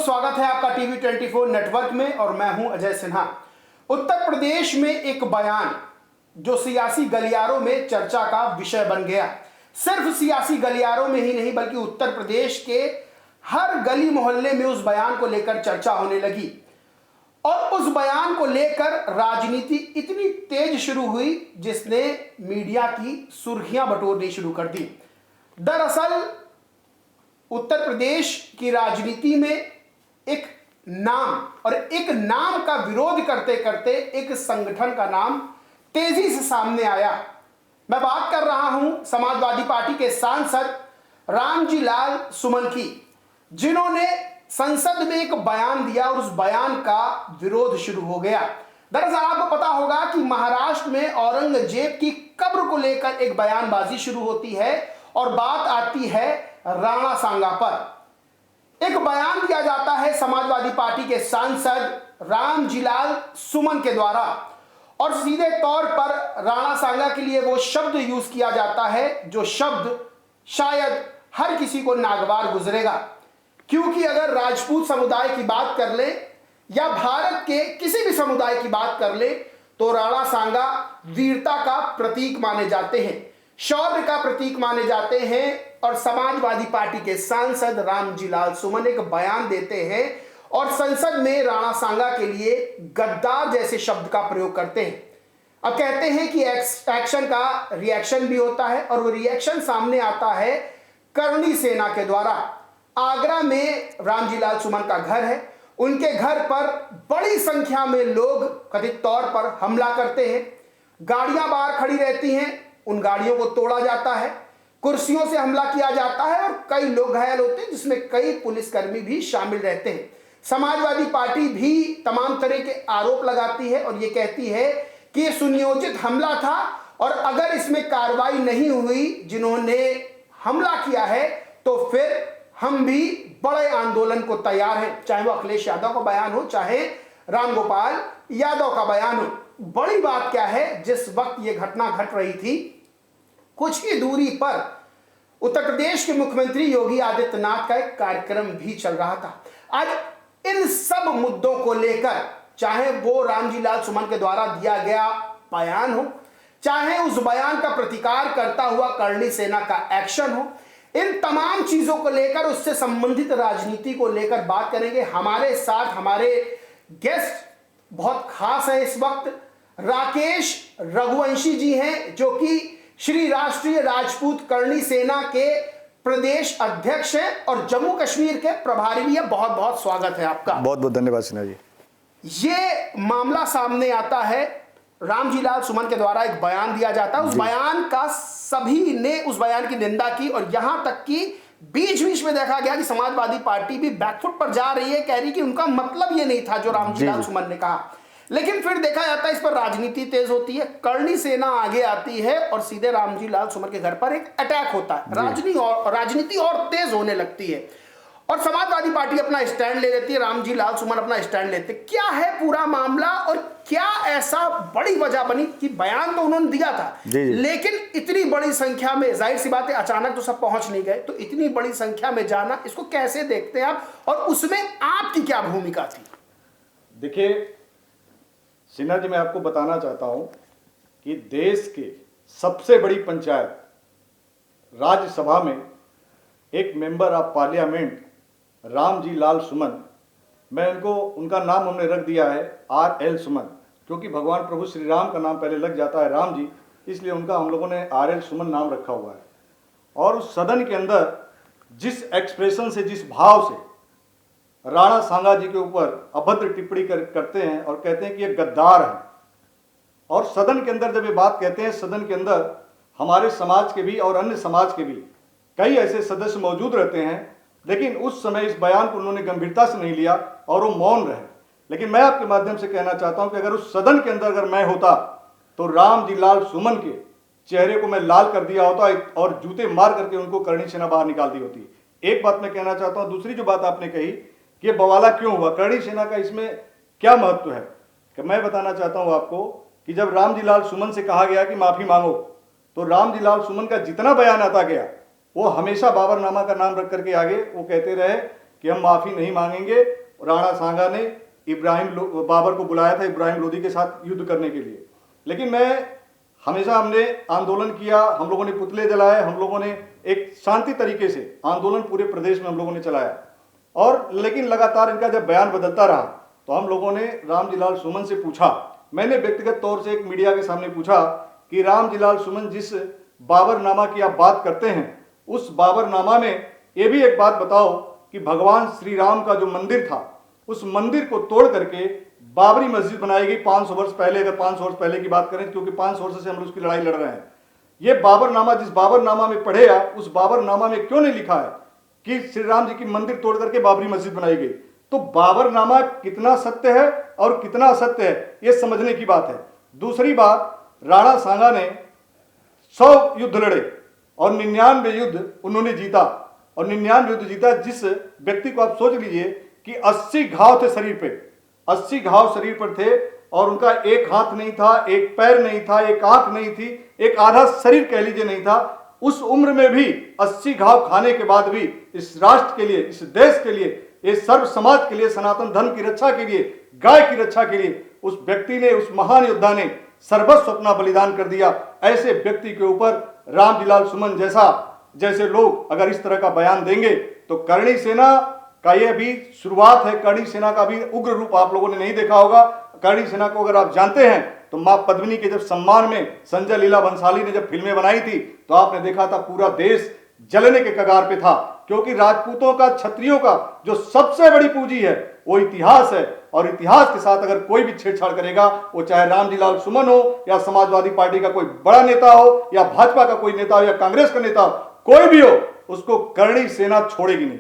स्वागत है आपका टीवी 24 नेटवर्क में और मैं हूं अजय सिन्हा। उत्तर प्रदेश में एक बयान जो सियासी गलियारों में चर्चा का विषय बन गया। सिर्फ सियासी गलियारों में ही नहीं बल्कि उत्तर प्रदेश के हर गली मोहल्ले में उस बयान को लेकर चर्चा होने लगी और उस बयान को लेकर राजनीति इतनी तेज शुरू हुई जिसने मीडिया की सुर्खियां बटोरनी शुरू कर दी। दरअसल उत्तर प्रदेश की राजनीति में एक नाम और एक नाम का विरोध करते करते एक संगठन का नाम तेजी से सामने आया। मैं बात कर रहा हूं समाजवादी पार्टी के सांसद रामजी लाल सुमन की, जिन्होंने संसद में एक बयान दिया और उस बयान का विरोध शुरू हो गया। दरअसल आपको पता होगा कि महाराष्ट्र में औरंगजेब की कब्र को लेकर एक बयानबाजी शुरू होती है और बात आती है राणा सांगा पर। एक बयान दिया जाता है समाजवादी पार्टी के सांसद रामजी लाल सुमन के द्वारा और सीधे तौर पर राणा सांगा के लिए वो शब्द यूज किया जाता है जो शब्द शायद हर किसी को नागवार गुजरेगा, क्योंकि अगर राजपूत समुदाय की बात कर ले या भारत के किसी भी समुदाय की बात कर ले तो राणा सांगा वीरता का प्रतीक माने जाते हैं, शौर्य का प्रतीक माने जाते हैं। और समाजवादी पार्टी के सांसद रामजी लाल सुमन एक बयान देते हैं और संसद में राणा सांगा के लिए गद्दार जैसे शब्द का प्रयोग करते हैं। अब कहते हैं कि एक्शन का रिएक्शन भी होता है और वो रिएक्शन सामने आता है करणी सेना के द्वारा। आगरा में रामजी लाल सुमन का घर है, उनके घर पर बड़ी संख्या में लोग कथित तौर पर हमला करते हैं। गाड़ियां बाहर खड़ी रहती हैं, उन गाड़ियों को तोड़ा जाता है, कुर्सियों से हमला किया जाता है और कई लोग घायल होते हैं, जिसमें कई पुलिसकर्मी भी शामिल रहते हैं। समाजवादी पार्टी भी तमाम तरह के आरोप लगाती है और यह कहती है कि यह सुनियोजित हमला था और अगर इसमें कार्रवाई नहीं हुई जिन्होंने हमला किया है तो फिर हम भी बड़े आंदोलन को तैयार हैं। चाहे वो अखिलेश यादव का बयान हो, चाहे रामगोपाल यादव का बयान हो। बड़ी बात क्या है, जिस वक्त यह घटना घट रही थी कुछ ही दूरी पर उत्तर प्रदेश के मुख्यमंत्री योगी आदित्यनाथ का एक कार्यक्रम भी चल रहा था। आज इन सब मुद्दों को लेकर, चाहे वो रामजी लाल सुमन के द्वारा दिया गया बयान हो, चाहे उस बयान का प्रतिकार करता हुआ करणी सेना का एक्शन हो, इन तमाम चीजों को लेकर, उससे संबंधित राजनीति को लेकर बात करेंगे। हमारे साथ हमारे गेस्ट बहुत खास हैं इस वक्त। राकेश रघुवंशी जी हैं जो कि श्री राष्ट्रीय राजपूत करणी सेना के प्रदेश अध्यक्ष हैं और जम्मू कश्मीर के प्रभारी भी हैं। बहुत बहुत स्वागत है आपका। बहुत बहुत धन्यवाद सिन्हा जी। ये मामला सामने आता है, रामजी लाल सुमन के द्वारा एक बयान दिया जाता है, उस बयान का सभी ने उस बयान की निंदा की और यहां तक कि बीच बीच में देखा गया कि समाजवादी पार्टी भी बैकफुट पर जा रही है, कह रही कि उनका मतलब ये नहीं था जो रामजी लाल सुमन ने कहा। लेकिन फिर देखा जाता है इस पर राजनीति तेज होती है, करणी सेना आगे आती है और सीधे रामजी लाल सुमन के घर पर एक अटैक होता है। राजनीति और तेज होने लगती है और समाजवादी पार्टी अपना स्टैंड ले लेती है, रामजी लाल सुमन अपना स्टैंड लेते। क्या है पूरा मामला और क्या ऐसा बड़ी वजह बनी कि बयान तो उन्होंने दिया था लेकिन इतनी बड़ी संख्या में, जाहिर सी बात है अचानक तो सब पहुंच नहीं गए, तो इतनी बड़ी संख्या में जाना, इसको कैसे देखते हैं आप और उसमें आपकी क्या भूमिका थी? देखिए सिन्हा जी, मैं आपको बताना चाहता हूं कि देश के सबसे बड़ी पंचायत राज्यसभा में एक member of parliament Ramji Lal सुमन, मैं उनका नाम हमने रख दिया है RL सुमन, क्योंकि भगवान प्रभु श्री राम का नाम पहले लग जाता है राम जी, इसलिए उनका हम लोगों ने RL सुमन नाम रखा हुआ है। और उस सदन के अंदर जिस एक्सप्रेशन से, जिस भाव से राणा सांगा जी के ऊपर अभद्र टिप्पणी करते हैं और कहते हैं कि ये गद्दार हैं, और सदन के अंदर जब ये बात कहते हैं, सदन के अंदर हमारे समाज के भी और अन्य समाज के भी कई ऐसे सदस्य मौजूद रहते हैं, लेकिन उस समय इस बयान को उन्होंने गंभीरता से नहीं लिया और वो मौन रहे। लेकिन मैं आपके माध्यम से कहना चाहता हूं कि अगर उस सदन के अंदर अगर मैं होता तो रामजी लाल सुमन के चेहरे को मैं लाल कर दिया होता और जूते मार करके उनको करणी सेना बाहर निकाल दी होती। एक बात मैं कहना चाहता हूं। दूसरी जो बात आपने कही कि बवाला क्यों हुआ, करणी सेना का इसमें क्या महत्व है, कि मैं बताना चाहता हूं आपको कि जब रामजी लाल सुमन से कहा गया कि माफी मांगो, तो रामजी लाल सुमन का जितना बयान आता गया वो हमेशा बाबरनामा का नाम रख करके आगे वो कहते रहे कि हम माफी नहीं मांगेंगे राणा सांगा ने बाबर को बुलाया था इब्राहिम लोदी के साथ युद्ध करने के लिए। लेकिन हमेशा हमने आंदोलन किया, हम लोगों ने पुतले जलाए, हम लोगों ने एक शांति तरीके से आंदोलन पूरे प्रदेश में हम लोगों ने चलाया। और लेकिन लगातार इनका जब बयान बदलता रहा तो हम लोगों ने रामजीलाल सुमन से पूछा, मैंने व्यक्तिगत तौर से एक मीडिया के सामने पूछा कि रामजीलाल सुमन जिस बाबरनामा की आप बात करते हैं, उस बाबरनामा में ये भी एक बात बताओ कि भगवान श्री राम का जो मंदिर था, उस मंदिर को तोड़ करके बाबरी मस्जिद बनाई गई 500 वर्ष पहले। अगर 500 वर्ष पहले की बात करें, क्योंकि 500 वर्ष से हम लोग उसकी लड़ाई लड़ रहे हैं। ये बाबरनामा, जिस बाबरनामा में पढ़े आप, उस बाबरनामा में क्यों नहीं लिखा है कि श्री राम जी की मंदिर तोड़ करके बाबरी मस्जिद बनाई गई? तो बाबरनामा कितना सत्य है और कितना असत्य है, यह समझने की बात है। दूसरी बात, राणा सांगा ने 100 युद्ध लड़े और 99 युद्ध उन्होंने जीता। और 99 युद्ध जीता जिस व्यक्ति को आप सोच लीजिए कि 80 घाव थे शरीर पे, 80 घाव शरीर पर थे और उनका एक हाथ नहीं था, एक पैर नहीं था, एक आंख नहीं थी, एक आधा शरीर कह लीजिए नहीं था। उस उम्र में भी 80 घाव खाने के बाद भी इस राष्ट्र के लिए, इस देश के लिए, इस सर्व समाज के लिए, सनातन धर्म की रक्षा के लिए, गाय की रक्षा के लिए उस व्यक्ति ने, उस महान योद्धा ने सर्वस्व अपना बलिदान कर दिया। ऐसे व्यक्ति के ऊपर रामजीलाल सुमन जैसे लोग अगर इस तरह का बयान देंगे तो करणी सेना का यह भी शुरुआत है। करणी सेना का भी उग्र रूप आप लोगों ने नहीं देखा होगा। करणी सेना को अगर आप जानते हैं तो मां पद्मिनी के जब सम्मान में संजय लीला भंसाली ने जब फिल्में बनाई थी तो आपने देखा था पूरा देश जलने के कगार पे था, क्योंकि राजपूतों का, क्षत्रियों का जो सबसे बड़ी पूंजी है वो इतिहास है। और इतिहास के साथ अगर कोई भी छेड़छाड़ करेगा, वो चाहे रामजीलाल सुमन हो या समाजवादी पार्टी का कोई बड़ा नेता हो या भाजपा का कोई नेता हो या कांग्रेस का नेता हो, कोई भी हो, उसको करणी सेना छोड़ेगी नहीं।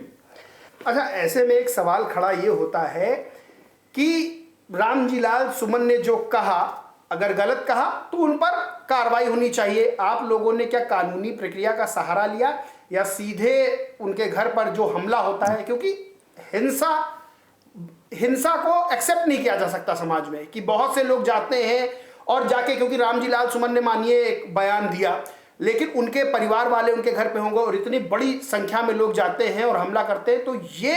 अच्छा, ऐसे में एक सवाल खड़ा ये होता है कि रामजीलाल सुमन ने जो कहा, अगर गलत कहा तो उन पर कार्रवाई होनी चाहिए। आप लोगों ने क्या कानूनी प्रक्रिया का सहारा लिया या सीधे उनके घर पर जो हमला होता है, क्योंकि हिंसा को एक्सेप्ट नहीं किया जा सकता समाज में, कि बहुत से लोग जाते हैं और जाके, क्योंकि रामजीलाल सुमन ने मानिए एक बयान दिया, लेकिन उनके परिवार वाले उनके घर पे होंगे और इतनी बड़ी संख्या में लोग जाते हैं और हमला करते हैं, तो ये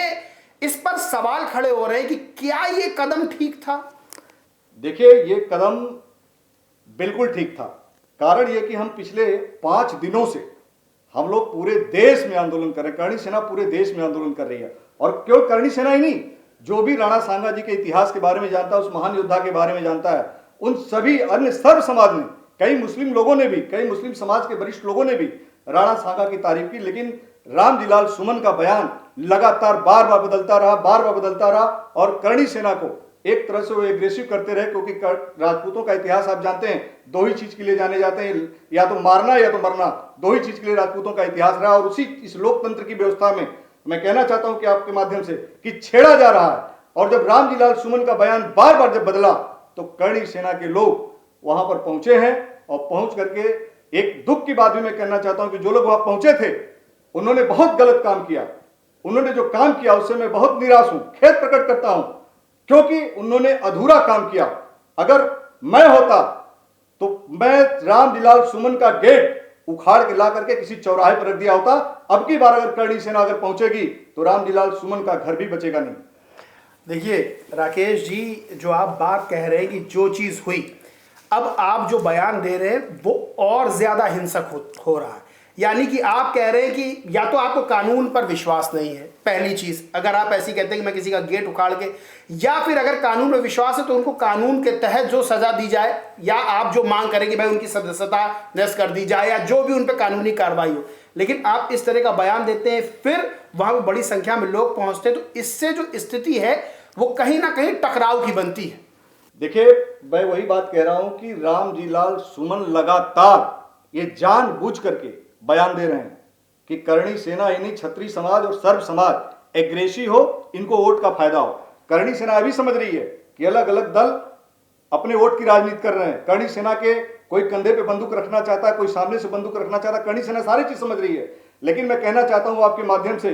इस पर सवाल खड़े हो रहे हैं कि क्या ये कदम ठीक था? देखिए, ये कदम बिल्कुल ठीक था। कारण ये कि हम पिछले 5 दिनों से हम लोग पूरे देश में आंदोलन कर रहे हैं। करणी सेना पूरे देश में आंदोलन कर रही है। और क्यों करणी सेना ही नहीं, जो भी राणा सांगा जी के इतिहास के बारे में जानता है, उस महान योद्धा के बारे में जानता है, उन सभी अन्य सर्व समाज ने, कई मुस्लिम लोगों ने भी, कई मुस्लिम समाज के वरिष्ठ लोगों ने भी राणा सांगा की तारीफ की। लेकिन रामजीलाल सुमन का बयान लगातार बार बार बदलता रहा और करणी सेना को एक तरह से वो एग्रेसिव करते रहे, क्योंकि राजपूतों का इतिहास आप जानते हैं, 2 ही चीज के लिए जाने जाते हैं, या तो मारना या तो मरना। 2 ही चीज के लिए राजपूतों का इतिहास रहा। और उसी इस लोकतंत्र की व्यवस्था में मैं कहना चाहता हूं कि आपके माध्यम से कि छेड़ा जा रहा है। और जब रामजीलाल सुमन का बयान बार बार जब बदला तो करणी सेना के लोग वहां पर पहुंचे हैं। और पहुंच करके एक दुख की बात भी मैं कहना चाहता हूं कि जो लोग वहां पहुंचे थे उन्होंने बहुत गलत काम किया। उन्होंने जो काम किया उससे मैं बहुत निराश हूं, खेद प्रकट करता हूं, क्योंकि उन्होंने अधूरा काम किया। अगर मैं होता तो मैं रामजीलाल सुमन का गेट उखाड़ के ला करके किसी चौराहे पर रख दिया होता। अब की बार अगर करणी सेना अगर पहुंचेगी तो रामजीलाल सुमन का घर भी बचेगा नहीं। देखिए राकेश जी, जो आप बात कह रहे हैं कि जो चीज हुई, अब आप जो बयान दे रहे हैं वो और ज्यादा हिंसक हो रहा है। यानी कि आप कह रहे हैं कि या तो आपको कानून पर विश्वास नहीं है, पहली चीज, अगर आप ऐसी कहते हैं कि मैं किसी का गेट उखाड़ के, या फिर अगर कानून में विश्वास है तो उनको कानून के तहत जो सजा दी जाए, या आप जो मांग करें कि भाई उनकी सदस्यता निरस्त कर दी जाए, या जो भी उन पर कानूनी कार्रवाई हो। लेकिन आप इस तरह का बयान देते हैं, फिर वहां पर बड़ी संख्या में लोग पहुंचते हैं, तो इससे जो स्थिति है वो कहीं ना कहीं टकराव की बनती है। देखिए, मैं वही बात कह रहा हूं कि रामजीलाल सुमन लगातार ये जानबूझ करके बयान दे रहे हैं कि करणी सेना यानी क्षत्रिय समाज और सर्व समाज एग्रेसिव हो, इनको वोट का फायदा हो। करणी सेना अभी समझ रही है कि अलग अलग दल अपने वोट की राजनीति कर रहे हैं। करणी सेना के कोई कंधे पे बंदूक रखना चाहता है, कोई सामने से बंदूक रखना चाहता है। करणी सेना सारी चीज समझ रही है। लेकिन मैं कहना चाहता हूं आपके माध्यम से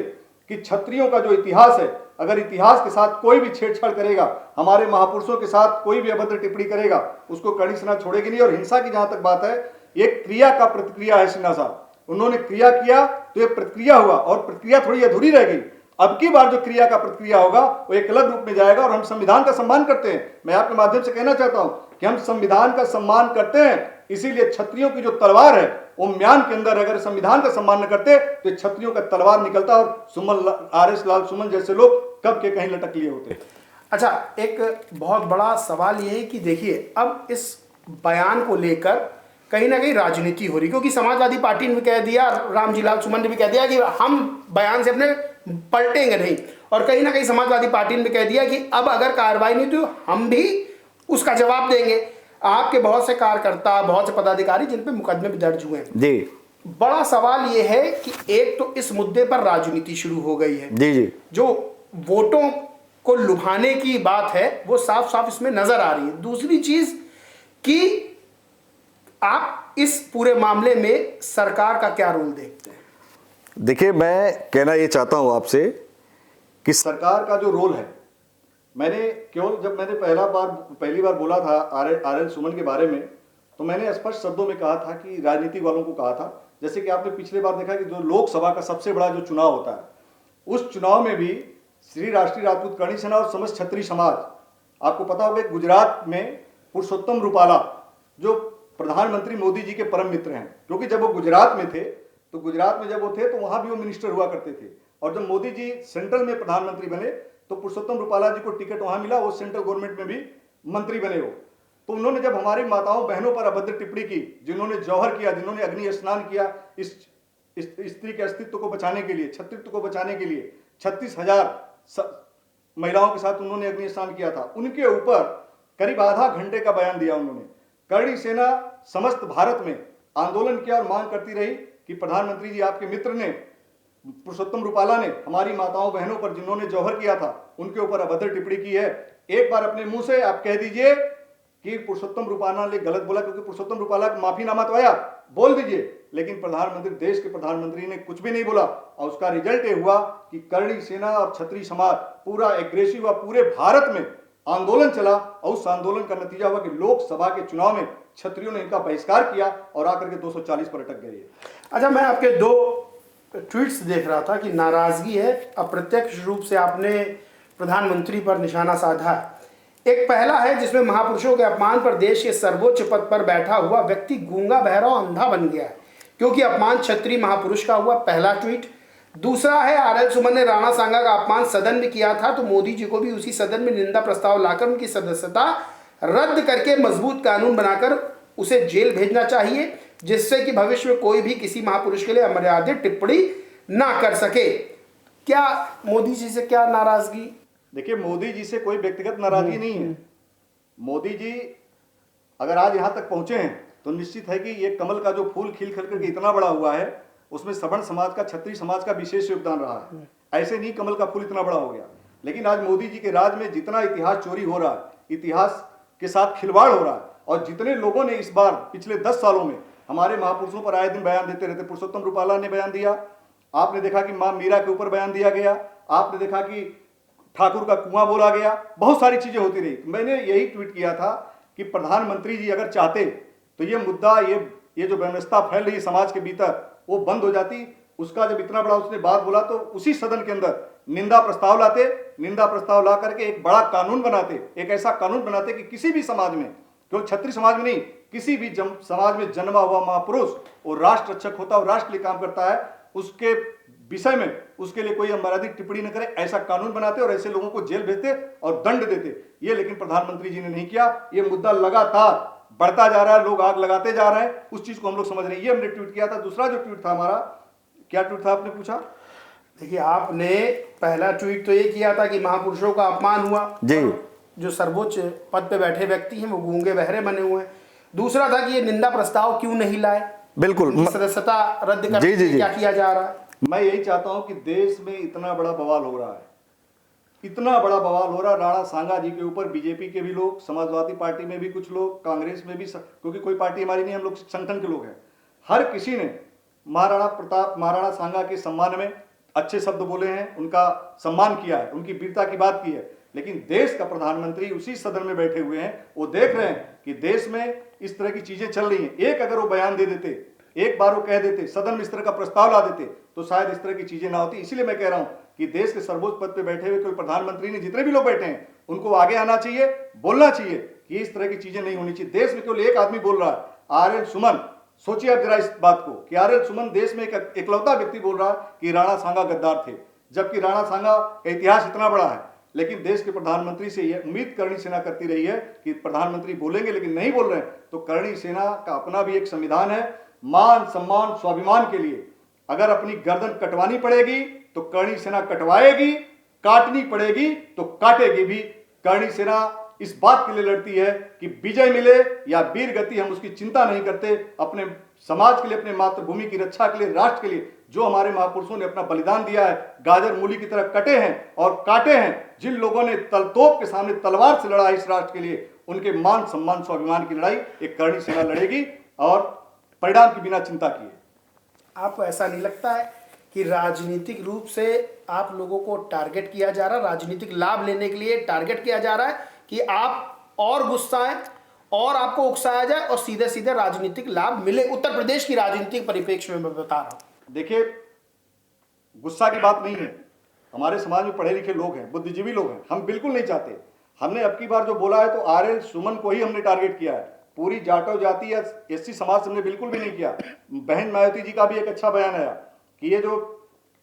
कि क्षत्रियों का जो इतिहास है, अगर इतिहास के साथ कोई भी छेड़छाड़ करेगा, हमारे महापुरुषों के साथ कोई भी अभद्र टिप्पणी करेगा, उसको करणी सेना छोड़ेगी नहीं। और हिंसा की जहां तक बात है, ये क्रिया का प्रतिक्रिया है। सिन्हा साहब, उन्होंने क्रिया किया तो ये प्रतिक्रिया हुआ, और प्रतिक्रिया थोड़ी अधूरी रह गई। अब की बार जो क्रिया का प्रतिक्रिया होगा वो एक अलग रूप में जाएगा और हम संविधान का सम्मान करते हैं। मैं आपके माध्यम से कहना चाहता हूं कि हम संविधान का सम्मान करते हैं, इसीलिए छत्रियों की जो तलवार है वो म्यान के अंदर अगर संविधान का सम्मान न करते तो छत्रियों का तलवार निकलता और सुमन आर.एस. लाल सुमन जैसे लोग कब के कहीं लटक लिए होते। अच्छा, एक बहुत बड़ा सवाल ये है कि देखिए अब इस बयान को लेकर कहीं ना कहीं राजनीति हो रही, क्योंकि समाजवादी पार्टी ने भी कह दिया, रामजी लाल सुमन ने भी कह दिया कि हम बयान से अपने पलटेंगे नहीं, और कहीं ना कहीं समाजवादी पार्टी ने भी कह दिया कि अब अगर कार्रवाई नहीं तो हम भी उसका जवाब देंगे। आपके बहुत से कार्यकर्ता, बहुत से पदाधिकारी जिन पे मुकदमे भी दर्ज हुए हैं। जी। बड़ा सवाल ये है कि एक तो इस मुद्दे पर राजनीति शुरू हो गई है, जी जी। जो वोटों को लुभाने की बात है वो साफ साफ इसमें नजर आ रही है। दूसरी चीज कि आप इस पूरे मामले में सरकार का क्या रोल देखते हैं? देखिए, मैं कहना ये चाहता हूं आपसे कि सरकार का जो रोल है, मैंने केवल जब मैंने पहली बार बोला था आर.एल. सुमन के बारे में, तो मैंने स्पष्ट शब्दों में कहा था कि राजनीतिक वालों को कहा था, जैसे कि आपने पिछले बार देखा कि जो लोकसभा का सबसे बड़ा जो चुनाव होता है, उस चुनाव में भी श्री राष्ट्रीय राजपूत करणी सेना और समस्त क्षत्रिय समाज, आपको पता होगा गुजरात में पुरुषोत्तम रूपाला जो प्रधानमंत्री मोदी जी के परम मित्र हैं, क्योंकि जब वो गुजरात में थे तो गुजरात में जब वो थे तो वहां भी वो मिनिस्टर हुआ करते थे, और जब मोदी जी सेंट्रल में प्रधानमंत्री बने तो पुरुषोत्तम रूपाला जी को टिकट वहां मिला, वो सेंट्रल गवर्नमेंट में भी मंत्री बने हो। तो उन्होंने जब हमारी माताओं बहनों पर अभद्र टिप्पणी की, जिन्होंने जौहर किया, जिन्होंने अग्नि स्नान किया इस स्त्री के अस्तित्व को बचाने के लिए, छत्रित्व को बचाने के लिए, 36,000 महिलाओं के साथ उन्होंने अग्नि स्नान किया था, उनके ऊपर करीब आधा घंटे का बयान दिया उन्होंने। करणी सेना समस्त भारत में आंदोलन किया और मांग करती रही कि प्रधानमंत्री जी, आपके मित्र ने, पुरुषोत्तम रूपाला ने हमारी माताओं बहनों पर जिन्होंने जौहर किया था उनके ऊपर अभद्र टिप्पणी की है, एक बार अपने मुंह से आप कह दीजिए कि पुरुषोत्तम रूपाला ने गलत बोला, क्योंकि पुरुषोत्तम रूपाला का माफीनामा तो आया, बोल दीजिए, लेकिन प्रधानमंत्री, देश के प्रधानमंत्री ने कुछ भी नहीं बोला, और उसका रिजल्ट ये हुआ कि करणी सेना और क्षत्रिय समाज पूरा एग्रेसिव हुआ, पूरे भारत में आंदोलन चला, और उस आंदोलन का नतीजा हुआ कि लोकसभा के चुनाव में क्षत्रियों ने इनका बहिष्कार किया और आकर के 240 पर अटक गए। अच्छा, मैं आपके दो ट्वीट्स देख रहा था कि नाराजगी है, अप्रत्यक्ष रूप से आपने प्रधानमंत्री पर निशाना साधा। एक पहला है जिसमें महापुरुषों के अपमान पर देश के सर्वोच्च पद पर बैठा हुआ व्यक्ति गूंगा, बहरा और अंधा बन गया है क्योंकि अपमान क्षत्रिय महापुरुष का हुआ, पहला ट्वीट। दूसरा है आर.एल. सुमन ने राणा सांगा का अपमान सदन में किया था तो मोदी जी को भी उसी सदन में निंदा प्रस्ताव लाकर उनकी सदस्यता रद्द करके मजबूत कानून बनाकर उसे जेल भेजना चाहिए, जिससे कि भविष्य में कोई भी किसी महापुरुष के लिए अमर्यादित टिप्पणी ना कर सके। क्या मोदी जी से क्या नाराजगी? देखिए, मोदी जी से कोई व्यक्तिगत नाराजगी नहीं है। मोदी जी अगर आज यहां तक पहुंचे हैं तो निश्चित है कि ये कमल का जो फूल खिल खिल करके इतना बड़ा हुआ है, उसमें सवर्ण समाज का, क्षत्रिय समाज का विशेष योगदान रहा है। ऐसे नहीं कमल का फूल इतना बड़ा हो गया, लेकिन आज मोदी जी के राज में जितना इतिहास चोरी हो रहा है, इतिहास के साथ खिलवाड़ हो रहा है, और जितने लोगों ने इस बार पिछले 10 सालों में हमारे महापुरुषों पर आए दिन बयान देते रहते, पुरुषोत्तम रूपाला ने बयान दिया, आपने देखा कि मां मीरा के ऊपर बयान दिया गया, आपने देखा कि ठाकुर का कुआं बोला गया, बहुत सारी चीजें होती रही। मैंने यही ट्वीट किया था कि प्रधानमंत्री जी अगर चाहते तो ये मुद्दा, ये जो व्यवस्था फैल रही है समाज के भीतर, वो बंद हो जाती। उसका जब इतना बड़ा उसने बात बोला तो उसी सदन के अंदर निंदा प्रस्ताव लाते, निंदा प्रस्ताव ला करके एक बड़ा कानून बनाते, एक ऐसा कानून बनाते कि किसी भी समाज में, केवल क्षत्रिय समाज में नहीं, किसी भी समाज में जन्मा हुआ महापुरुष और राष्ट्र रक्षक होता है और राष्ट्र के लिए काम करता है, उसके विषय में उसके लिए कोई अमर्यादित टिप्पणी न करे, ऐसा कानून बनाते और ऐसे लोगों को जेल भेजते और दंड देते। ये लेकिन प्रधानमंत्री जी ने नहीं किया। ये मुद्दा लगातार बढ़ता जा रहा है, लोग आग लगाते जा रहे हैं, उस चीज को हम लोग समझ रहे हैं। ये हमने ट्वीट किया था। दूसरा जो ट्वीट था हमारा, क्या ट्वीट था आपने पूछा? देखिए, आपने पहला ट्वीट तो ये किया था कि महापुरुषों का अपमान हुआ जी, जो सर्वोच्च पद पे बैठे व्यक्ति हैं वो गूंगे बहरे बने हुए हैं। दूसरा था कि ये निंदा प्रस्ताव क्यों नहीं लाए, बिल्कुल सदस्यता रद्द करने के लिए क्या किया जा रहा है। मैं यही चाहता हूं कि देश में इतना बड़ा बवाल हो रहा है, इतना बड़ा बवाल हो रहा है राणा सांगा जी के ऊपर, बीजेपी के भी लोग, समाजवादी पार्टी में भी कुछ लोग, कांग्रेस में भी, क्योंकि कोई पार्टी हमारी नहीं, हम लोग संगठन के लोग हैं, हर किसी ने महाराणा प्रताप, महाराणा सांगा के सम्मान में अच्छे शब्द बोले हैं, उनका सम्मान किया है, उनकी वीरता की बात की है। लेकिन देश का प्रधानमंत्री उसी सदन में बैठे हुए हैं, वो देख रहे हैं कि देश में इस तरह की चीजें चल रही हैं। एक अगर वो बयान दे देते, एक बार वो कह देते, सदन में इस तरह का प्रस्ताव ला देते, तो शायद इस तरह की चीजें ना होती। इसीलिए मैं कह रहा हूं कि देश के सर्वोच्च पद पे बैठे हुए कोई प्रधानमंत्री नहीं, जितने भी लोग बैठे हैं उनको आगे आना चाहिए, बोलना चाहिए कि इस तरह की चीजें नहीं होनी चाहिए। देश में केवल एक आदमी बोल रहा है, आर.एल. सुमन। सोचिए आप जरा इस बात को कि आर.एल. सुमन देश में एक इकलौता व्यक्ति बोल रहा है कि राणा सांगा गद्दार थे, जबकि राणा सांगा का इतिहास इतना बड़ा है। लेकिन देश के प्रधानमंत्री से यह उम्मीद करणी सेना करती रही है कि प्रधानमंत्री बोलेंगे, लेकिन नहीं बोल रहे हैं। तो करणी सेना का अपना भी एक संविधान है, मान सम्मान स्वाभिमान के लिए अगर अपनी गर्दन कटवानी पड़ेगी तो करणी सेना कटवाएगी, काटनी पड़ेगी तो काटेगी भी। करणी सेना इस बात के लिए लड़ती है कि विजय मिले या वीर गति, हम उसकी चिंता नहीं करते। अपने समाज के लिए, अपने मातृभूमि की रक्षा के लिए, राष्ट्र के लिए जो हमारे महापुरुषों ने अपना बलिदान दिया है, गाजर मूली की तरह कटे हैं और काटे हैं। जिन लोगों ने तलतोप के सामने तलवार से लड़ा इस राष्ट्र के लिए, उनके मान सम्मान स्वाभिमान की लड़ाई एक करणी सेना लड़ेगी और परिणाम की बिना चिंता किए। आपको ऐसा नहीं लगता है कि राजनीतिक रूप से आप लोगों को टारगेट किया जा रहा है, राजनीतिक लाभ लेने के लिए टारगेट किया जा रहा है कि आप और गुस्साएं और आपको उकसाया जाए और सीधे सीधे राजनीतिक लाभ मिले? उत्तर प्रदेश की राजनीतिक परिप्रेक्ष्य में मैं बता रहा हूं। देखिए, गुस्सा की बात नहीं है। हमारे समाज में पढ़े लिखे लोग हैं, बुद्धिजीवी लोग हैं, हम बिल्कुल नहीं चाहते। हमने अब की बार जो बोला है तो आर.एल. सुमन को ही हमने टारगेट किया है, पूरी जाटो जाति या एससी समाज से हमने बिल्कुल भी नहीं किया। बहन मायावती जी का भी एक अच्छा बयान आया कि ये जो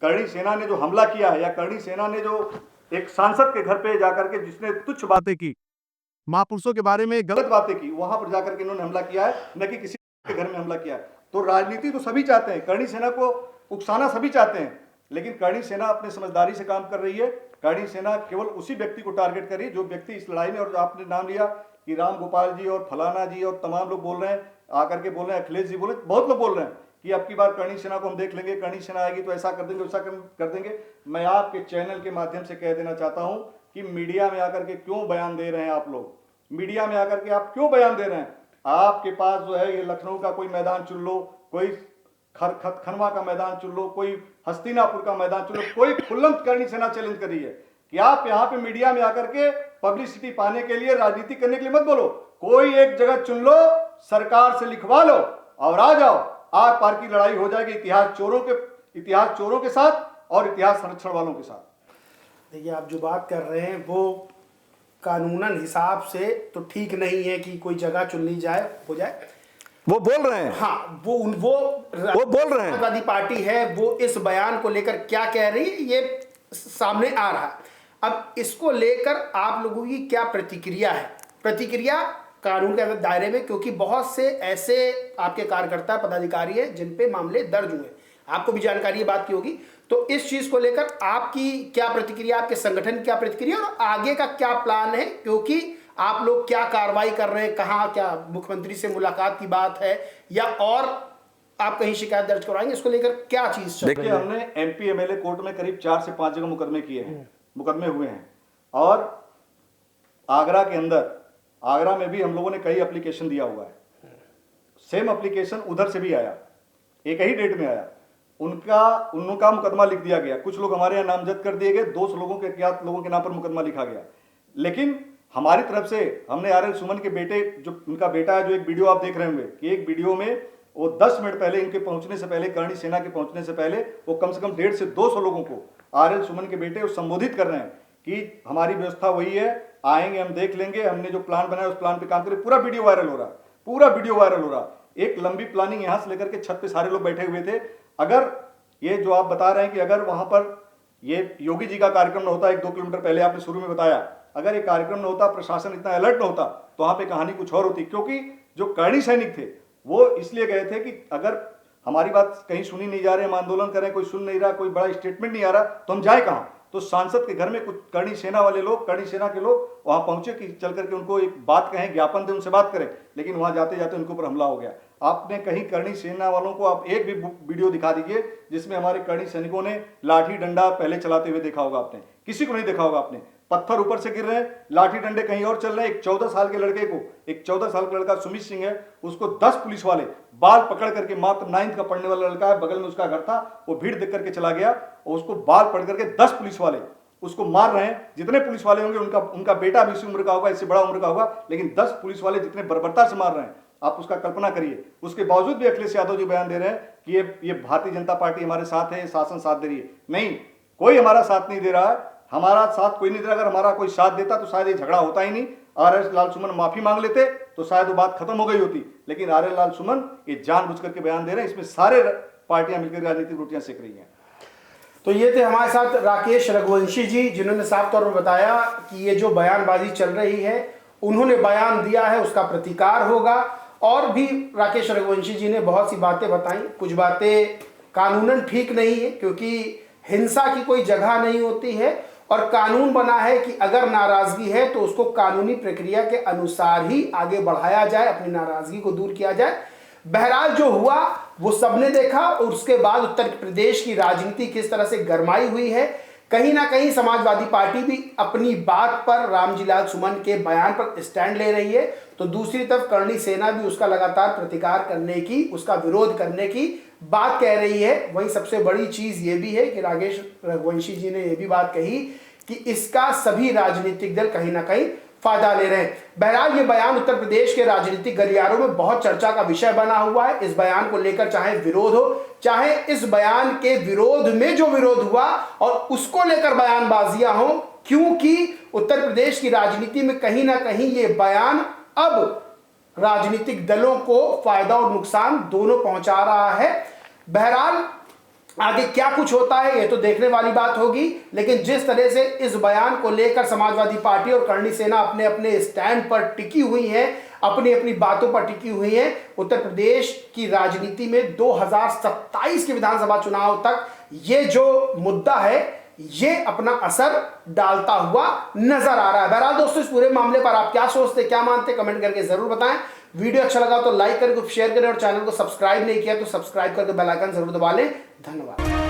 करणी सेना ने जो हमला किया है, या करणी सेना ने जो एक सांसद के घर पे जाकर के जिसने तुच्छ बातें की, महापुरुषों के बारे में गलत बातें की, वहां पर जाकर के इन्होंने हमला किया है, न कि किसी के घर में हमला किया है। तो राजनीति तो सभी चाहते हैं, करणी सेना को उकसाना सभी चाहते हैं, लेकिन करणी सेना अपने समझदारी से काम कर रही है। करणी सेना केवल उसी व्यक्ति को टारगेट करी जो व्यक्ति इस लड़ाई में, और आपने नाम लिया कि राम गोपाल जी और फलाना जी और तमाम लोग बोल रहे हैं, आकर के बोल रहे हैं, अखिलेश जी बोले, बहुत लोग बोल रहे हैं कि अब की बार करणी सेना को हम देख लेंगे, करणी सेना आएगी तो ऐसा कर देंगे, वैसा कर देंगे। मैं आपके चैनल के माध्यम से कह देना चाहता हूं कि मीडिया में आकर के क्यों बयान दे रहे हैं आप लोग, मीडिया में आकर के आप क्यों बयान दे रहे हैं? आपके पास जो है ये लखनऊ का कोई मैदान चुन लो, कोई खनवा का मैदान चुन लो, कोई हस्तिनापुर का मैदान चुन लो, कोई खुल्लम करणी सेना चैलेंज कर रही है कि आप यहाँ पे मीडिया में आकर के पब्लिसिटी पाने के लिए, राजनीति करने के लिए मत बोलो। कोई एक जगह चुन लो, सरकार से लिखवा लो और आ जाओ, आर पार की लड़ाई हो जाएगी इतिहास चोरों के साथ और इतिहास संरक्षण वालों के साथ। देखिए, आप जो बात कर रहे हैं वो कानूनन हिसाब से तो ठीक नहीं है कि कोई जगह चुन ली जाए, हो जाए। वो बोल रहे हैं, हाँ, वो बोल रहे हैं। समाजवादी पार्टी है, वो इस बयान को लेकर क्या कह रही है ये सामने आ रहा है। अब इसको लेकर आप लोगों की क्या प्रतिक्रिया है? प्रतिक्रिया कानून के दायरे में, क्योंकि बहुत से ऐसे आपके कार्यकर्ता पदाधिकारी हैं जिन पे मामले दर्ज हुए, आपको भी जानकारी ये बात की होगी। तो इस चीज को लेकर आपकी क्या प्रतिक्रिया, आपके संगठन की क्या प्रतिक्रिया और आगे का क्या प्लान है? क्योंकि आप लोग क्या कार्रवाई कर रहे हैं, कहाँ, क्या मुख्यमंत्री से मुलाकात की बात है या और आप कहीं शिकायत दर्ज करवाएंगे? इसको लेकर क्या चीज चल रही देखिए, है? हमने एमपी एमएलए कोर्ट में करीब 4 से 5 जगह मुकदमे हुए हैं, और आगरा के अंदर, आगरा में भी हम लोगों ने कई एप्लीकेशन दिया हुआ है। सेम एप्लीकेशन उधर से भी आया, एक ही डेट में आया, उनका मुकदमा लिख दिया गया। कुछ लोग हमारे यहाँ नामजद कर दिए गए, 200 लोगों के अज्ञात लोगों के नाम पर मुकदमा लिखा गया। लेकिन हमारी तरफ से हमने आर.एल. सुमन के बेटे, जो उनका बेटा है, जो एक वीडियो आप देख रहे होंगे कि एक वीडियो में वो 10 मिनट पहले, इनके पहुंचने से पहले, करणी सेना के पहुंचने से पहले, वो कम से कम 150 से 200 लोगों को आर.एल. सुमन के बेटे वो संबोधित कर रहे हैं कि हमारी व्यवस्था वही है, आएंगे, हम देख लेंगे, हमने जो प्लान बनाया उस प्लान पे काम करें। पूरा वीडियो वायरल हो रहा है, पूरा वीडियो वायरल हो रहा है। एक लंबी प्लानिंग यहां से लेकर के छत पे सारे लोग बैठे हुए थे। अगर ये जो आप बता रहे हैं कि अगर वहां पर ये योगी जी का कार्यक्रम न होता, 1-2 किलोमीटर पहले आपने शुरू में बताया, अगर ये कार्यक्रम न होता, प्रशासन इतना अलर्ट न होता, तो वहां पे कहानी कुछ और होती। क्योंकि जो करणी सैनिक थे वो इसलिए गए थे कि अगर हमारी बात कहीं सुनी नहीं जा रही, हम आंदोलन करें, कोई सुन नहीं रहा, कोई बड़ा स्टेटमेंट नहीं आ रहा, तो हम जाए कहां? तो सांसद के घर में कुछ करणी सेना वाले लोग, करणी सेना के लोग वहां पहुंचे कि चल करके उनको एक बात कहें, ज्ञापन दें, उनसे बात करें। लेकिन वहां जाते जाते उनके ऊपर हमला हो गया। आपने कहीं करणी सेना वालों को आप एक भी वीडियो दिखा दीजिए जिसमें हमारे करणी सैनिकों ने लाठी डंडा पहले चलाते हुए देखा होगा आपने? किसी को नहीं देखा होगा आपने। पत्थर ऊपर से गिर रहे हैं, लाठी डंडे कहीं और चल रहे हैं। एक 14 साल के लड़के को, एक 14 साल का लड़का सुमित सिंह है, उसको 10 पुलिस वाले बाल पकड़ करके, मात्र 9th का पढ़ने वाला लड़का है, बगल में उसका घर था, वो भीड़ देख करके चला गया और उसको बाल पकड़ करके 10 पुलिस वाले उसको मार रहे हैं। जितने पुलिस वाले होंगे उनका बेटा भी इसी उम्र का होगा, इससे बड़ा उम्र का होगा, लेकिन 10 पुलिस वाले जितने बर्बरता से मार रहे हैं, आप उसका कल्पना करिए। उसके बावजूद भी अखिलेश यादव जी बयान दे रहे हैं कि ये भारतीय जनता पार्टी हमारे साथ है, शासन साथ दे रही है। नहीं, कोई हमारा साथ नहीं दे रहा है, हमारा साथ कोई नहीं दे रहा। अगर हमारा कोई साथ देता तो शायद ये झगड़ा होता ही नहीं। आर.एस. लाल सुमन माफी मांग लेते तो शायद वो बात खत्म हो गई होती। लेकिन आर.एस. लाल सुमन ये जानबूझ करके बयान दे रहे हैं, इसमें सारे पार्टियां मिलकर राजनीतिक रोटियां सेक रही हैं। तो ये थे हमारे साथ राकेश रघुवंशी जी, जिन्होंने साफ तौर पर बताया कि ये जो बयानबाजी चल रही है, उन्होंने बयान दिया है उसका प्रतिकार होगा। और भी राकेश रघुवंशी जी ने बहुत सी बातें बताई। कुछ बातें कानूनन ठीक नहीं है, क्योंकि हिंसा की कोई जगह नहीं होती है और कानून बना है कि अगर नाराजगी है तो उसको कानूनी प्रक्रिया के अनुसार ही आगे बढ़ाया जाए, अपनी नाराजगी को दूर किया जाए। बहरहाल जो हुआ वो सबने देखा और उसके बाद उत्तर प्रदेश की राजनीति किस तरह से गरमाई हुई है। कहीं ना कहीं समाजवादी पार्टी भी अपनी बात पर, रामजी लाल सुमन के बयान पर स्टैंड ले रही है, तो दूसरी तरफ करणी सेना भी उसका लगातार प्रतिकार करने की, उसका विरोध करने की बात कह रही है। वहीं सबसे बड़ी चीज ये भी है कि राकेश रघुवंशी जी ने यह भी बात कही कि इसका सभी राजनीतिक दल कहीं ना कहीं फायदा ले रहे हैं। बहरहाल ये बयान उत्तर प्रदेश के राजनीतिक गलियारों में बहुत चर्चा का विषय बना हुआ है। इस बयान को लेकर चाहे विरोध हो, चाहे इस बयान के विरोध में जो विरोध हुआ और उसको लेकर बयानबाजियां हो, क्योंकि उत्तर प्रदेश की राजनीति में कहीं ना कहीं ये बयान अब राजनीतिक दलों को फायदा और नुकसान दोनों पहुंचा रहा है। बहरहाल आगे क्या कुछ होता है ये तो देखने वाली बात होगी, लेकिन जिस तरह से इस बयान को लेकर समाजवादी पार्टी और करणी सेना अपने अपने स्टैंड पर टिकी हुई है, अपनी अपनी बातों पर टिकी हुई है, उत्तर प्रदेश की राजनीति में 2027 के विधानसभा चुनाव तक ये जो मुद्दा है ये अपना असर डालता हुआ नजर आ रहा है। बहरहाल दोस्तों, इस पूरे मामले पर आप क्या सोचते, क्या मानते, कमेंट करके जरूर बताएं। वीडियो अच्छा लगा तो लाइक करें, शेयर करें और चैनल को सब्सक्राइब नहीं किया तो सब्सक्राइब करके बेल आइकन जरूर दबा लें। धन्यवाद।